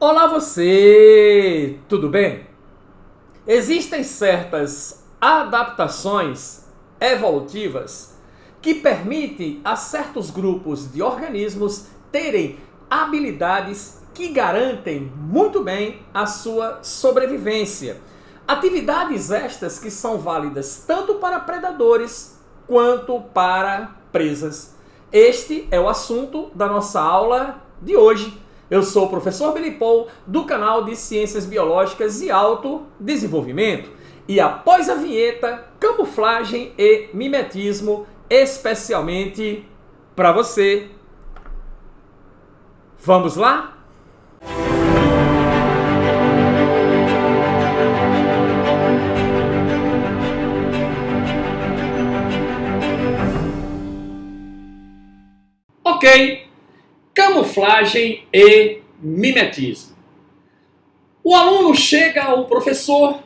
Olá você, tudo bem? Existem certas adaptações evolutivas que permitem a certos grupos de organismos terem habilidades que garantem muito bem a sua sobrevivência. Atividades estas que são válidas tanto para predadores quanto para presas. Este é o assunto da nossa aula de hoje. Eu sou o professor Billy Paul, do canal de Ciências Biológicas e Autodesenvolvimento. E após a vinheta, camuflagem e mimetismo, especialmente para você. Vamos lá? Ok. Camuflagem e mimetismo. O aluno chega ao professor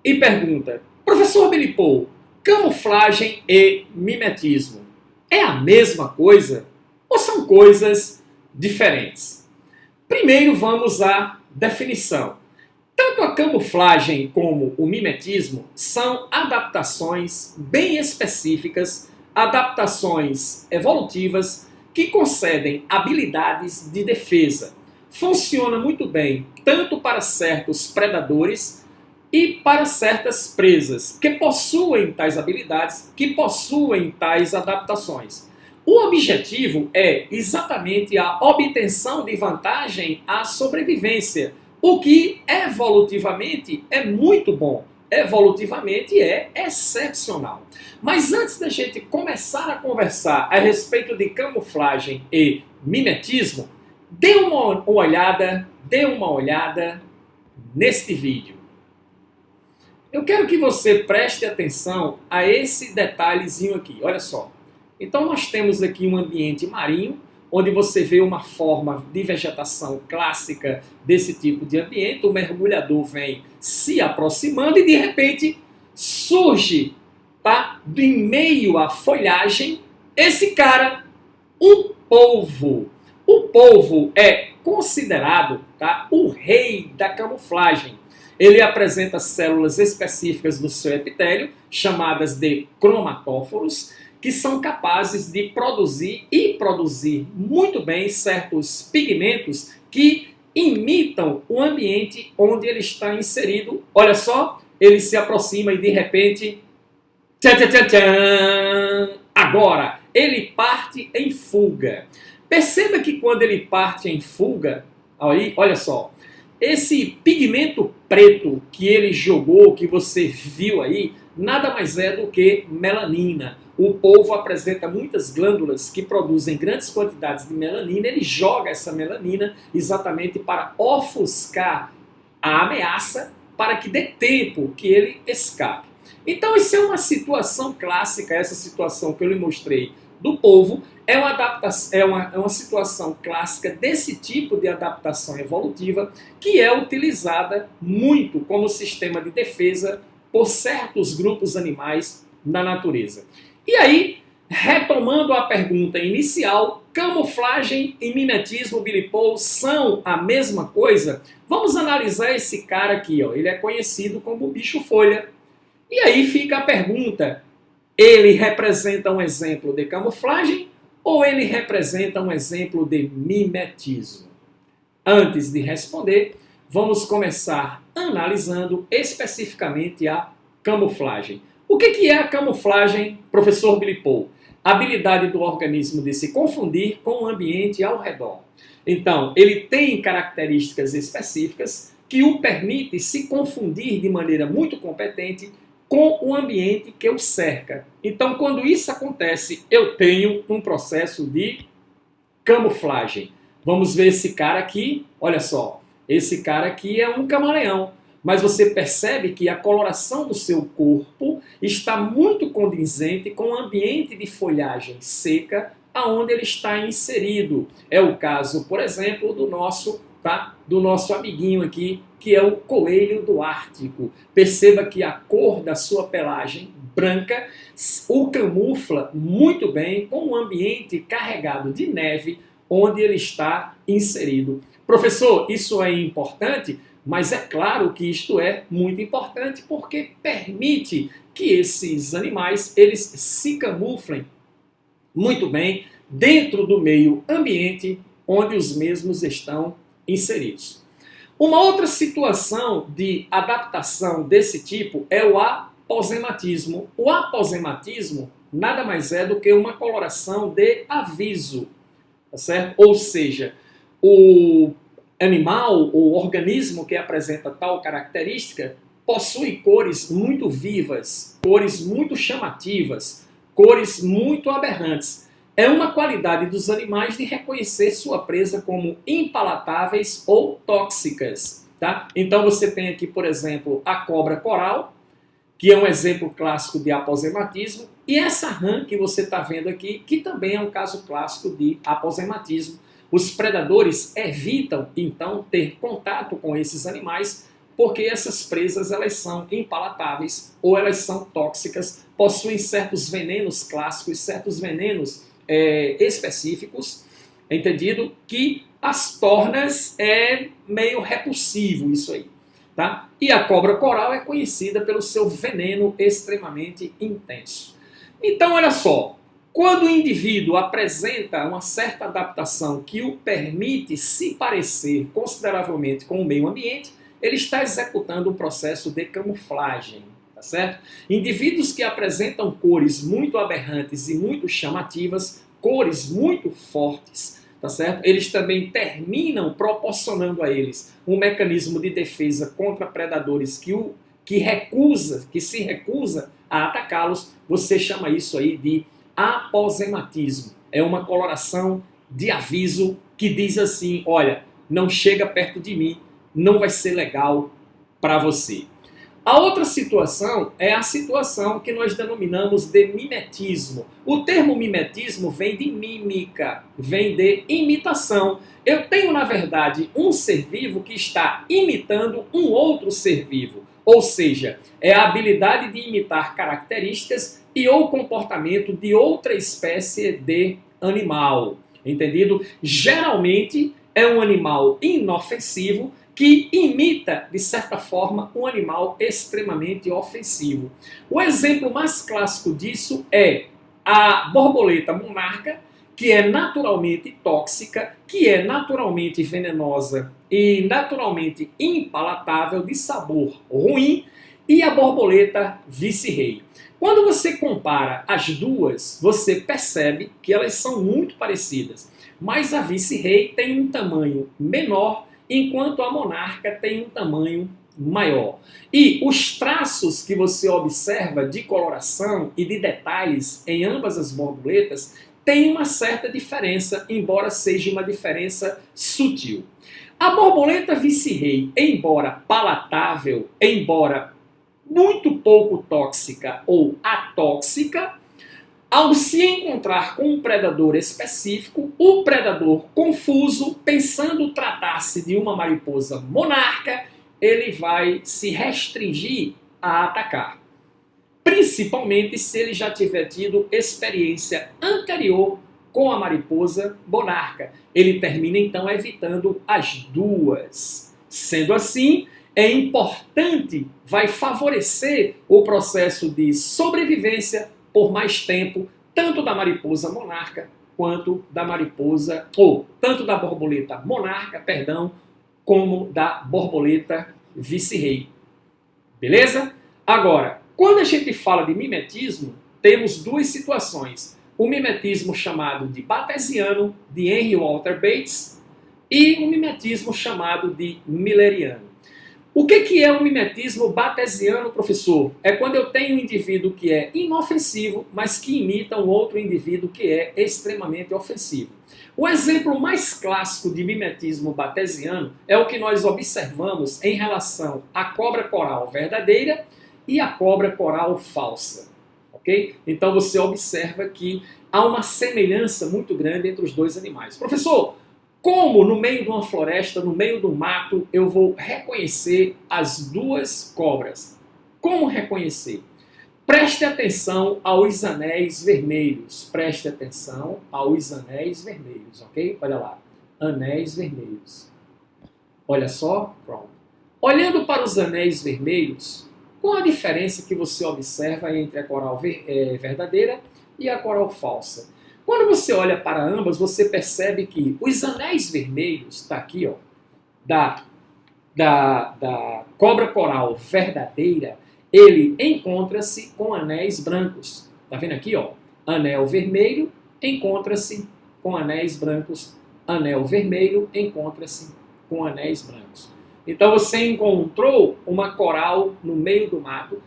e pergunta: Professor Billy Paul, camuflagem e mimetismo é a mesma coisa ou são coisas diferentes? Primeiro vamos à definição. Tanto a camuflagem como o mimetismo são adaptações bem específicas, adaptações evolutivas que concedem habilidades de defesa. Funciona muito bem tanto para certos predadores e para certas presas que possuem tais habilidades, que possuem tais adaptações. O objetivo é exatamente a obtenção de vantagem à sobrevivência, o que evolutivamente é muito bom. Evolutivamente é excepcional. Mas antes da gente começar a conversar a respeito de camuflagem e mimetismo, dê uma olhada neste vídeo. Eu quero que você preste atenção a esse detalhezinho aqui, olha só. Então nós temos aqui um ambiente marinho, onde você vê uma forma de vegetação clássica desse tipo de ambiente, o mergulhador vem se aproximando e de repente surge, tá, em meio à folhagem, esse cara, um polvo. O polvo é considerado, tá, o rei da camuflagem. Ele apresenta células específicas do seu epitélio, chamadas de cromatóforos, que são capazes de produzir muito bem certos pigmentos que imitam o ambiente onde ele está inserido. Olha só, ele se aproxima e de repente, tchan, tchan, tchan, tchan, agora ele parte em fuga. Perceba que quando ele parte em fuga, aí, olha só, esse pigmento preto que ele jogou, que você viu aí, nada mais é do que melanina. O polvo apresenta muitas glândulas que produzem grandes quantidades de melanina. Ele joga essa melanina exatamente para ofuscar a ameaça, para que dê tempo que ele escape. Então isso é uma situação clássica, essa situação que eu lhe mostrei do polvo, é uma situação clássica desse tipo de adaptação evolutiva que é utilizada muito como sistema de defesa por certos grupos animais na natureza. E aí, retomando a pergunta inicial, camuflagem e mimetismo, Billy Paul, são a mesma coisa? Vamos analisar esse cara aqui, ó. Ele é conhecido como bicho-folha. E aí fica a pergunta, ele representa um exemplo de camuflagem ou ele representa um exemplo de mimetismo? Antes de responder, vamos começar analisando especificamente a camuflagem. O que é a camuflagem, professor Billy Paul? A habilidade do organismo de se confundir com o ambiente ao redor. Então, ele tem características específicas que o permite se confundir de maneira muito competente com o ambiente que o cerca. Então, quando isso acontece, eu tenho um processo de camuflagem. Vamos ver esse cara aqui, olha só. Esse cara aqui é um camaleão. Mas você percebe que a coloração do seu corpo está muito condizente com o ambiente de folhagem seca aonde ele está inserido. É o caso, por exemplo, do nosso amiguinho aqui, que é o coelho do Ártico. Perceba que a cor da sua pelagem branca o camufla muito bem com um ambiente carregado de neve onde ele está inserido. Professor, isso é importante? Mas é claro que isto é muito importante porque permite que esses animais eles se camuflem muito bem dentro do meio ambiente onde os mesmos estão inseridos. Uma outra situação de adaptação desse tipo é o aposematismo. O aposematismo nada mais é do que uma coloração de aviso, tá certo? Ou seja, o animal ou organismo que apresenta tal característica possui cores muito vivas, cores muito chamativas, cores muito aberrantes. É uma qualidade dos animais de reconhecer sua presa como impalatáveis ou tóxicas. Tá? Então você tem aqui, por exemplo, a cobra coral, que é um exemplo clássico de aposematismo, e essa rã que você está vendo aqui, que também é um caso clássico de aposematismo. Os predadores evitam, então, ter contato com esses animais, porque essas presas elas são impalatáveis ou elas são tóxicas, possuem certos venenos clássicos, certos venenos específicos, entendido? Que as tornas meio repulsivo isso aí. Tá? E a cobra coral é conhecida pelo seu veneno extremamente intenso. Então, olha só, quando o indivíduo apresenta uma certa adaptação que o permite se parecer consideravelmente com o meio ambiente, ele está executando um processo de camuflagem, tá certo? Indivíduos que apresentam cores muito aberrantes e muito chamativas, cores muito fortes, tá certo? Eles também terminam proporcionando a eles um mecanismo de defesa contra predadores que se recusa a atacá-los. Você chama isso aí de aposematismo. É uma coloração de aviso que diz assim, olha, não chega perto de mim, não vai ser legal para você. A outra situação é a situação que nós denominamos de mimetismo. O termo mimetismo vem de mímica, vem de imitação. Eu tenho, na verdade, um ser vivo que está imitando um outro ser vivo. Ou seja, é a habilidade de imitar características e ou comportamento de outra espécie de animal. Entendido? Geralmente é um animal inofensivo que imita, de certa forma, um animal extremamente ofensivo. O exemplo mais clássico disso é a borboleta monarca, que é naturalmente tóxica, que é naturalmente venenosa e naturalmente impalatável, de sabor ruim, e a borboleta vice-rei. Quando você compara as duas, você percebe que elas são muito parecidas, mas a vice-rei tem um tamanho menor, enquanto a monarca tem um tamanho maior. E os traços que você observa de coloração e de detalhes em ambas as borboletas têm uma certa diferença, embora seja uma diferença sutil. A borboleta vice-rei, embora palatável, embora muito pouco tóxica ou atóxica, ao se encontrar com um predador específico, o predador confuso, pensando tratar-se de uma mariposa monarca, ele vai se restringir a atacar. Principalmente se ele já tiver tido experiência anterior com a mariposa monarca. Ele termina então evitando as duas. Sendo assim, é importante, vai favorecer o processo de sobrevivência por mais tempo, tanto da mariposa monarca quanto da mariposa, ou tanto da borboleta monarca, perdão, como da borboleta vice-rei. Beleza? Agora, quando a gente fala de mimetismo, temos duas situações. O mimetismo chamado de batesiano, de Henry Walter Bates, e o mimetismo chamado de milleriano. O que é um mimetismo batesiano, professor? É quando eu tenho um indivíduo que é inofensivo, mas que imita um outro indivíduo que é extremamente ofensivo. O exemplo mais clássico de mimetismo batesiano é o que nós observamos em relação à cobra coral verdadeira e à cobra coral falsa. Okay? Então você observa que há uma semelhança muito grande entre os dois animais. Professor, como no meio de uma floresta, no meio do mato, eu vou reconhecer as duas cobras? Como reconhecer? Preste atenção aos anéis vermelhos. Preste atenção aos anéis vermelhos, ok? Olha lá, anéis vermelhos. Olha só, pronto. Olhando para os anéis vermelhos, qual a diferença que você observa entre a coral verdadeira e a coral falsa? Quando você olha para ambas, você percebe que os anéis vermelhos, está aqui, ó, da cobra coral verdadeira, ele encontra-se com anéis brancos. Está vendo aqui, ó? Anel vermelho encontra-se com anéis brancos. Anel vermelho encontra-se com anéis brancos. Então você encontrou uma coral no meio do mato,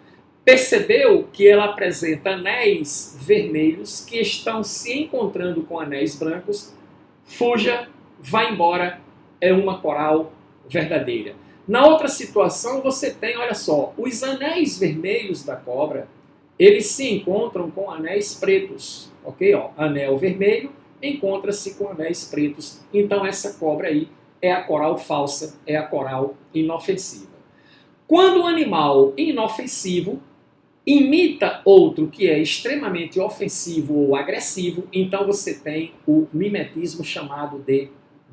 percebeu que ela apresenta anéis vermelhos que estão se encontrando com anéis brancos, fuja, vá embora, é uma coral verdadeira. Na outra situação você tem, olha só, os anéis vermelhos da cobra, eles se encontram com anéis pretos, ok? Ó, anel vermelho encontra-se com anéis pretos, então essa cobra aí é a coral falsa, é a coral inofensiva. Quando um animal inofensivo imita outro que é extremamente ofensivo ou agressivo, então você tem o mimetismo chamado de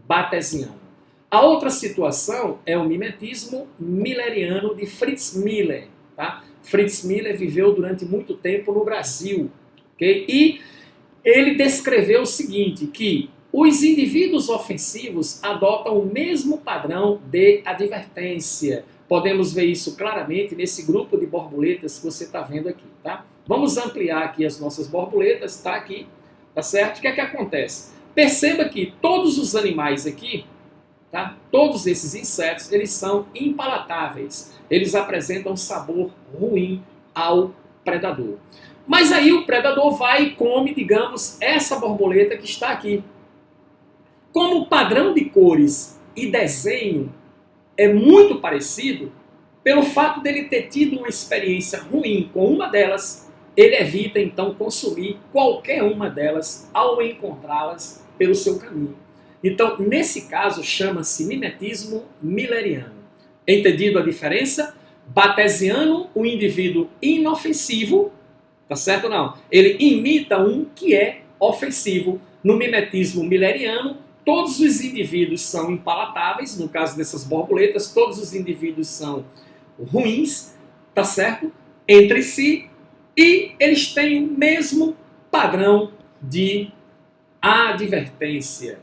batesiano. A outra situação é o mimetismo milleriano de Fritz Miller. Tá? Fritz Miller viveu durante muito tempo no Brasil. Okay? E ele descreveu o seguinte, que os indivíduos ofensivos adotam o mesmo padrão de advertência. Podemos ver isso claramente nesse grupo de borboletas que você está vendo aqui. Tá? Vamos ampliar aqui as nossas borboletas, tá aqui, tá certo? O que é que acontece? Perceba que todos os animais aqui, tá? Todos esses insetos, eles são impalatáveis. Eles apresentam sabor ruim ao predador. Mas aí o predador vai e come, digamos, essa borboleta que está aqui. Como o padrão de cores e desenho é muito parecido, pelo fato dele ter tido uma experiência ruim com uma delas, ele evita então consumir qualquer uma delas ao encontrá-las pelo seu caminho. Então, nesse caso, chama-se mimetismo milleriano. Entendido a diferença? Batesiano, o indivíduo inofensivo, tá certo ou não? Ele imita um que é ofensivo. No mimetismo milleriano, todos os indivíduos são impalatáveis, no caso dessas borboletas, todos os indivíduos são ruins, tá certo? Entre si, e eles têm o mesmo padrão de advertência.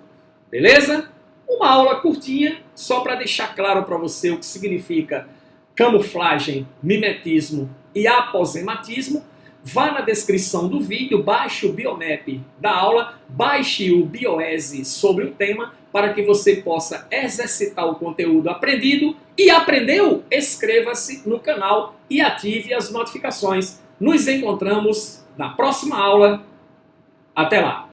Beleza? Uma aula curtinha, só para deixar claro para você o que significa camuflagem, mimetismo e aposematismo. Vá na descrição do vídeo, baixe o biomap da aula, baixe o bioese sobre o tema, para que você possa exercitar o conteúdo aprendido. E aprendeu? Inscreva-se no canal e ative as notificações. Nos encontramos na próxima aula. Até lá!